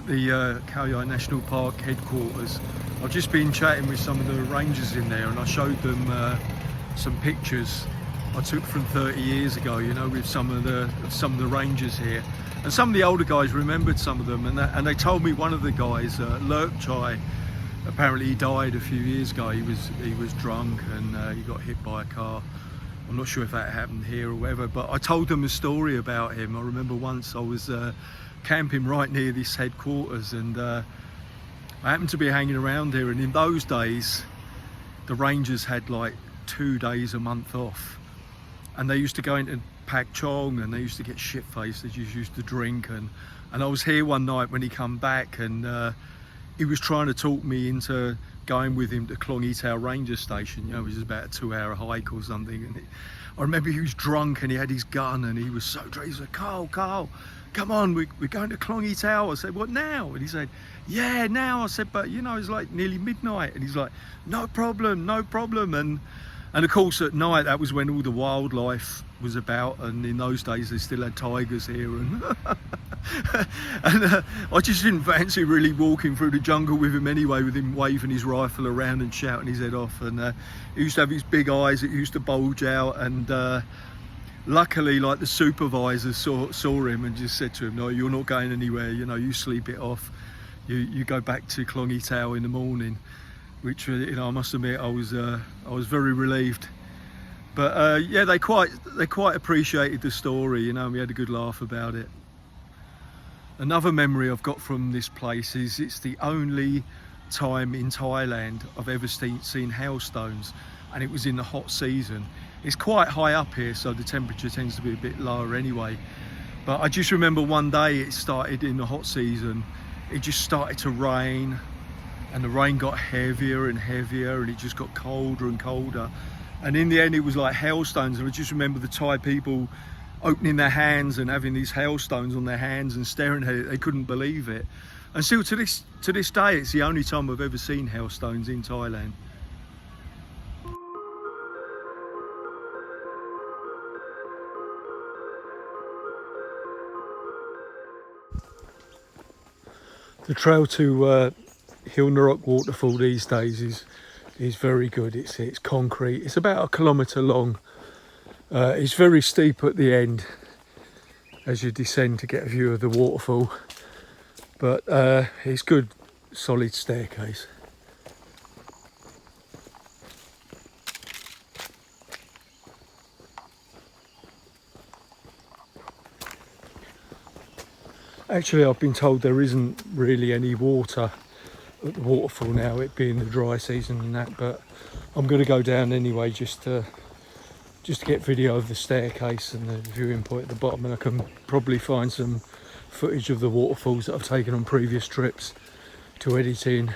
at the Khao Yai National Park headquarters. I've just been chatting with some of the rangers in there, and I showed them some pictures I took from 30 years ago, you know, with some of the rangers here. And some of the older guys remembered some of them, and they told me one of the guys, Lurk Chai, apparently he died a few years ago. He was drunk and he got hit by a car. I'm not sure if that happened here or whatever, but I told them a story about him. I remember once I was camping right near this headquarters, and I happened to be hanging around here, and in those days the rangers had like 2 days a month off, and they used to go into Pak Chong and they used to get shit-faced. They just used to drink, and I was here one night when he come back, and he was trying to talk me into going with him to Klong Itau Ranger Station, you know, which is about a 2-hour hike or something. And I remember he was drunk and he had his gun and he was so drunk. He said, Karl, come on, we're going to Klong Itau. I said, what now? And he said, yeah, now. I said, but you know, it's like nearly midnight. And he's like, no problem. And of course at night, that was when all the wildlife was about, and in those days they still had tigers here, and I just didn't fancy really walking through the jungle with him anyway, with him waving his rifle around and shouting his head off. And he used to have his big eyes that used to bulge out, and luckily, like, the supervisor saw him and just said to him, no, you're not going anywhere, you know, you sleep it off, you go back to Klong Itau in the morning. Which, you know, I must admit, I was very relieved. But yeah, they quite appreciated the story, you know, and we had a good laugh about it. Another memory I've got from this place is it's the only time in Thailand I've ever seen hailstones, and it was in the hot season. It's quite high up here, so the temperature tends to be a bit lower anyway. But I just remember one day it started in the hot season, it just started to rain, and the rain got heavier and heavier, and it just got colder and colder. And in the end, it was like hailstones. And I just remember the Thai people opening their hands and having these hailstones on their hands and staring at it. They couldn't believe it. And still to this day, it's the only time I've ever seen hailstones in Thailand. The trail to Haew Narok Waterfall these days is very good. It's concrete. It's about 1 kilometre long. It's very steep at the end as you descend to get a view of the waterfall, but it's good, solid staircase. Actually, I've been told there isn't really any water at the waterfall now, it being the dry season and that, but I'm going to go down anyway just to get video of the staircase and the viewing point at the bottom, and I can probably find some footage of the waterfalls that I've taken on previous trips to edit in.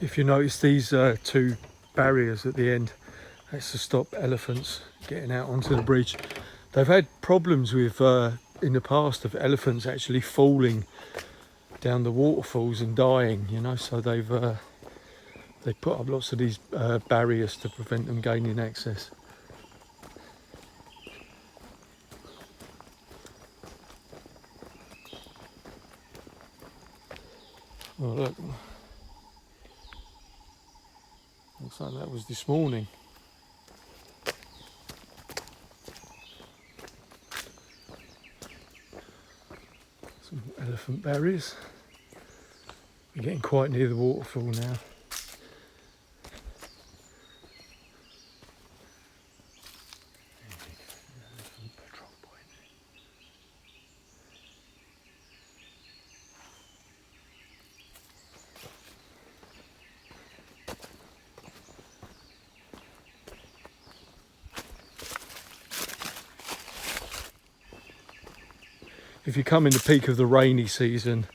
If you notice these 2 barriers at the end, that's to stop elephants getting out onto the bridge. They've had problems with in the past of elephants actually falling down the waterfalls and dying, you know, so they put up lots of these barriers to prevent them gaining access. Oh, look. Looks like that was this morning. Some elephant barriers. We're getting quite near the waterfall now. If you come in the peak of the rainy season,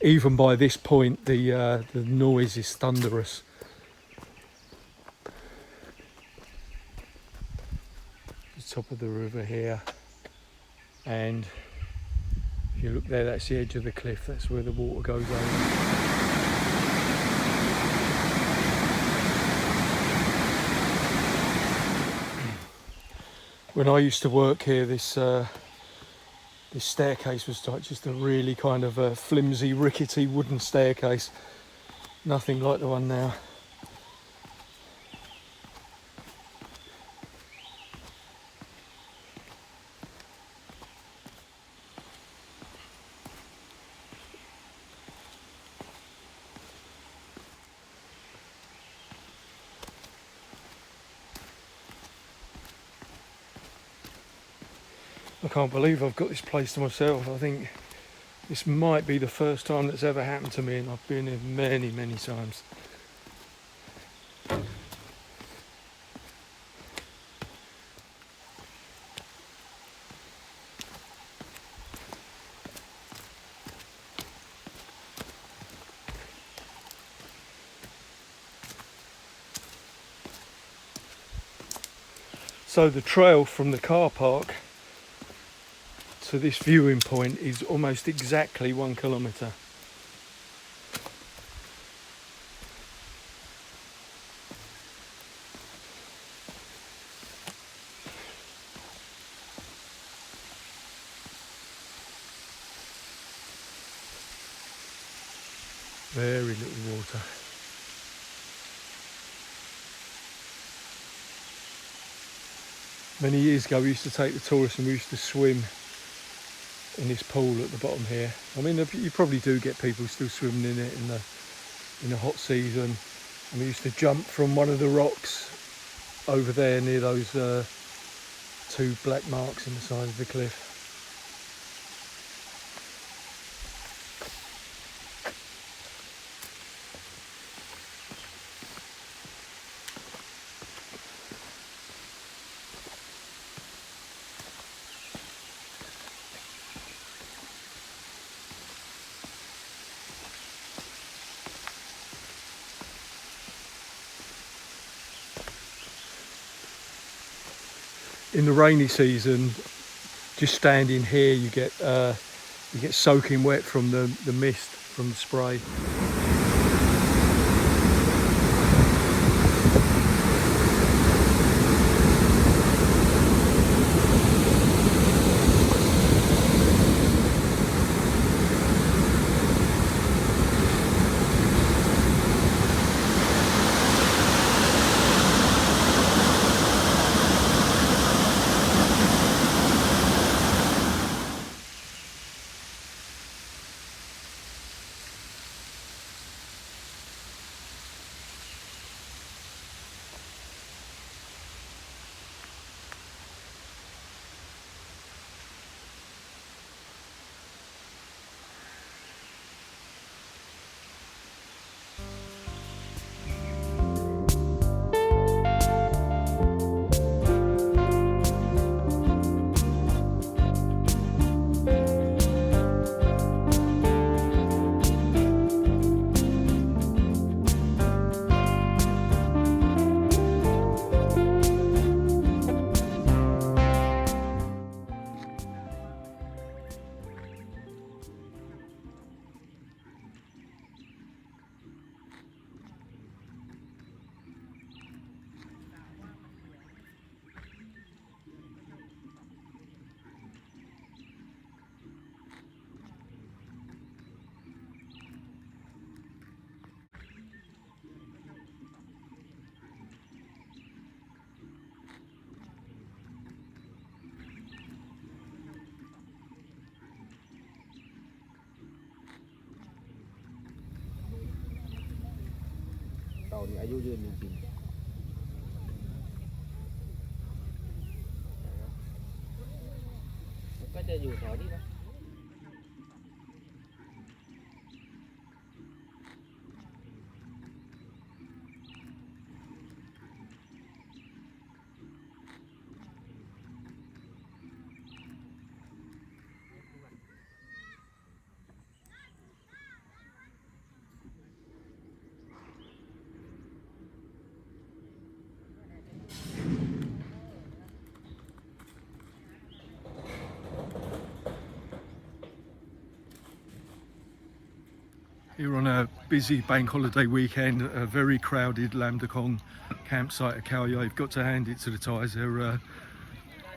even by this point, the noise is thunderous. The top of the river here, and if you look there, that's the edge of the cliff. That's where the water goes over. When I used to work here, this staircase was like just a really kind of a flimsy, rickety wooden staircase. Nothing like the one now. I can't believe I've got this place to myself. I think this might be the first time that's ever happened to me, and I've been here many, many times. So the trail from the car park to this viewing point is almost exactly 1 kilometre. Very little water. Many years ago we used to take the tourists and we used to swim in this pool at the bottom here. I mean, you probably do get people still swimming in it in the hot season. And we used to jump from one of the rocks over there near those 2 black marks in the side of the cliff. In the rainy season, just standing here, you get soaking wet from the mist from the spray.เต่านี่อายุยืนจริงๆมันก็จะอยู่แถวนี้นะ Here on a busy bank holiday weekend, a very crowded Lam Takhong campsite at Khao Yai. You've got to hand it to the Thais. They're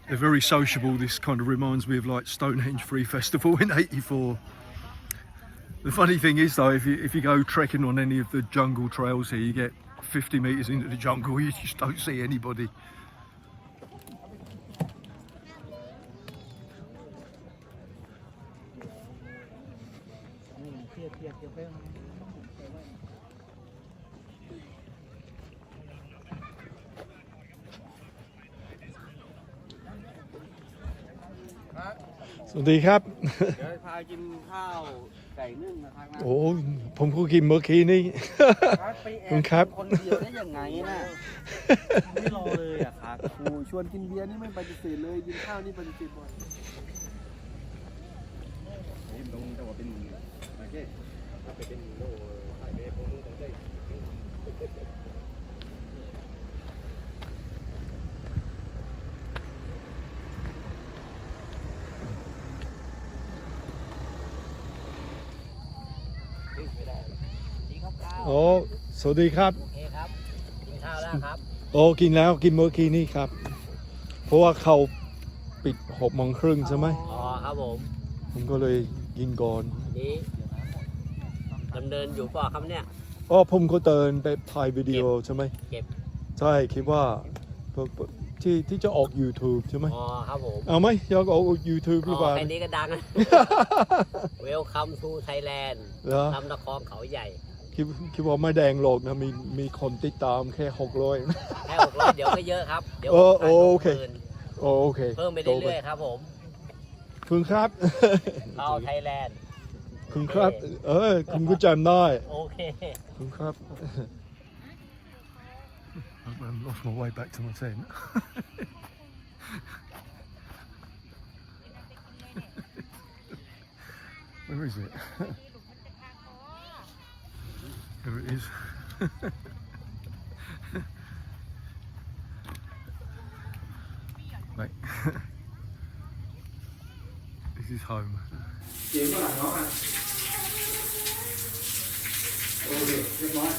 very sociable. This kind of reminds me of like Stonehenge Free Festival in '84. The funny thing is though, if you go trekking on any of the jungle trails here, you get 50 metres into the jungle, you just don't see anybody.สวัสดีครับ เดี๋ยวพากินข้าวไก่นึ่งนะครับนะ โอ้ผมก็กินเมื่อกี้นี่ ไปแอบกินคนเดียวได้ยังไงน่ะไม่รอเลยอ่ะครับครูชวนกินเบียร์นี่ไม่ปฏิเสธเลยกินข้าวนี่ปฏิเสธบ่อยนี่ตรงจังหวัดเป็นโอเคถ้าไปเป็นโลไทยเบสผมต้องได้โอ้สวัสดีครับ โอเคครับกินข้าวแล้วครับ โอ้กินแล้วกินเมื่อกี้นี่ครับเพราะว่าเขาปิด6:30ใช่ไหม อ๋อครับผมก็เลยกินก่อน นี้ดำเนินอยู่ป่ะครับเนี่ย อ๋อผมก็เดินไปถ่ายวิดีโอใช่ไหม เก็บ ใช่คิดว่าที่จะออก YouTube ใช่ไหม อ๋อครับผม เอาไหมอยากออก YouTube หรือเปล่า แค่นี้ก็ดังนะ Welcome to Thailand เหรอ ลำตะคองเขาใหญ่ คิดว่าไม่แดงหรอกนะมีคนติดตามแค่600 แค่600เดี๋ยวก็เยอะครับเดี๋ยว โอเค โอเค เพิ่มไปเรื่อยๆครับผม คุณครับ เข้าไทยแลนด์ คุณครับคุณก็จำได้ โอเค คุณครับ I've lost my way back to my tent. Where is it? There it is. Right. This is home. Chuyện có là nó anh. Ok, rất nói.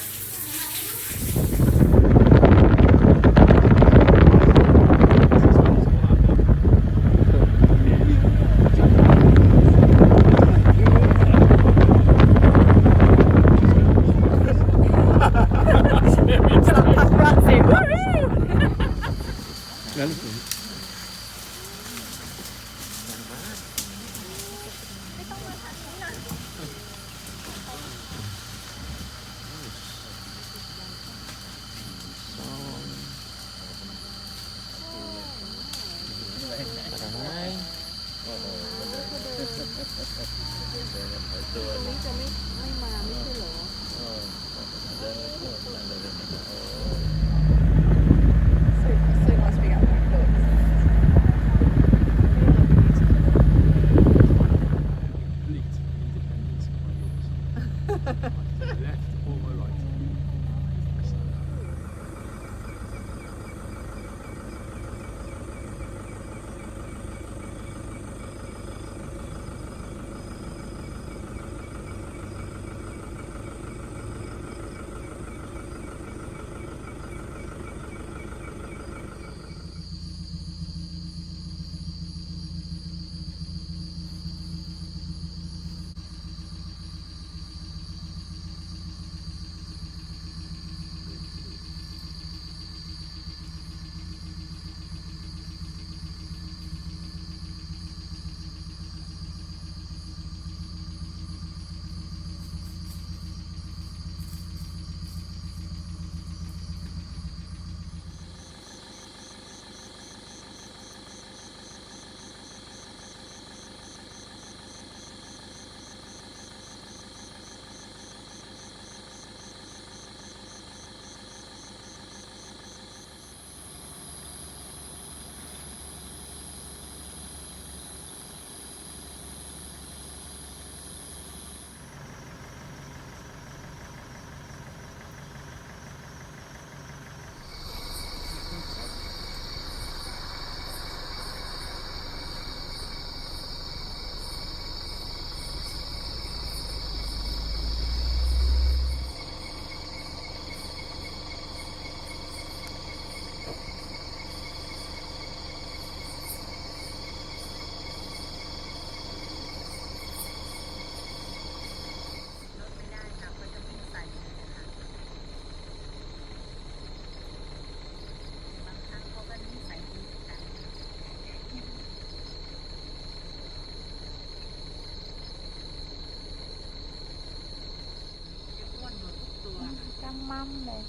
ยังมั่มเลย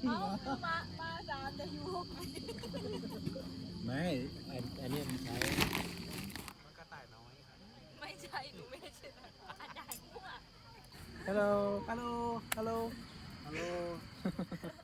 เอามาจานจะยุก ไม่อันนี้มันใช้มันกระต่ายน้อยครับ ไม่ใช่หนูไม่ใช่อาจารย์มั่ว ฮัลโหลฮัลโหลฮัลโหลฮัลโหล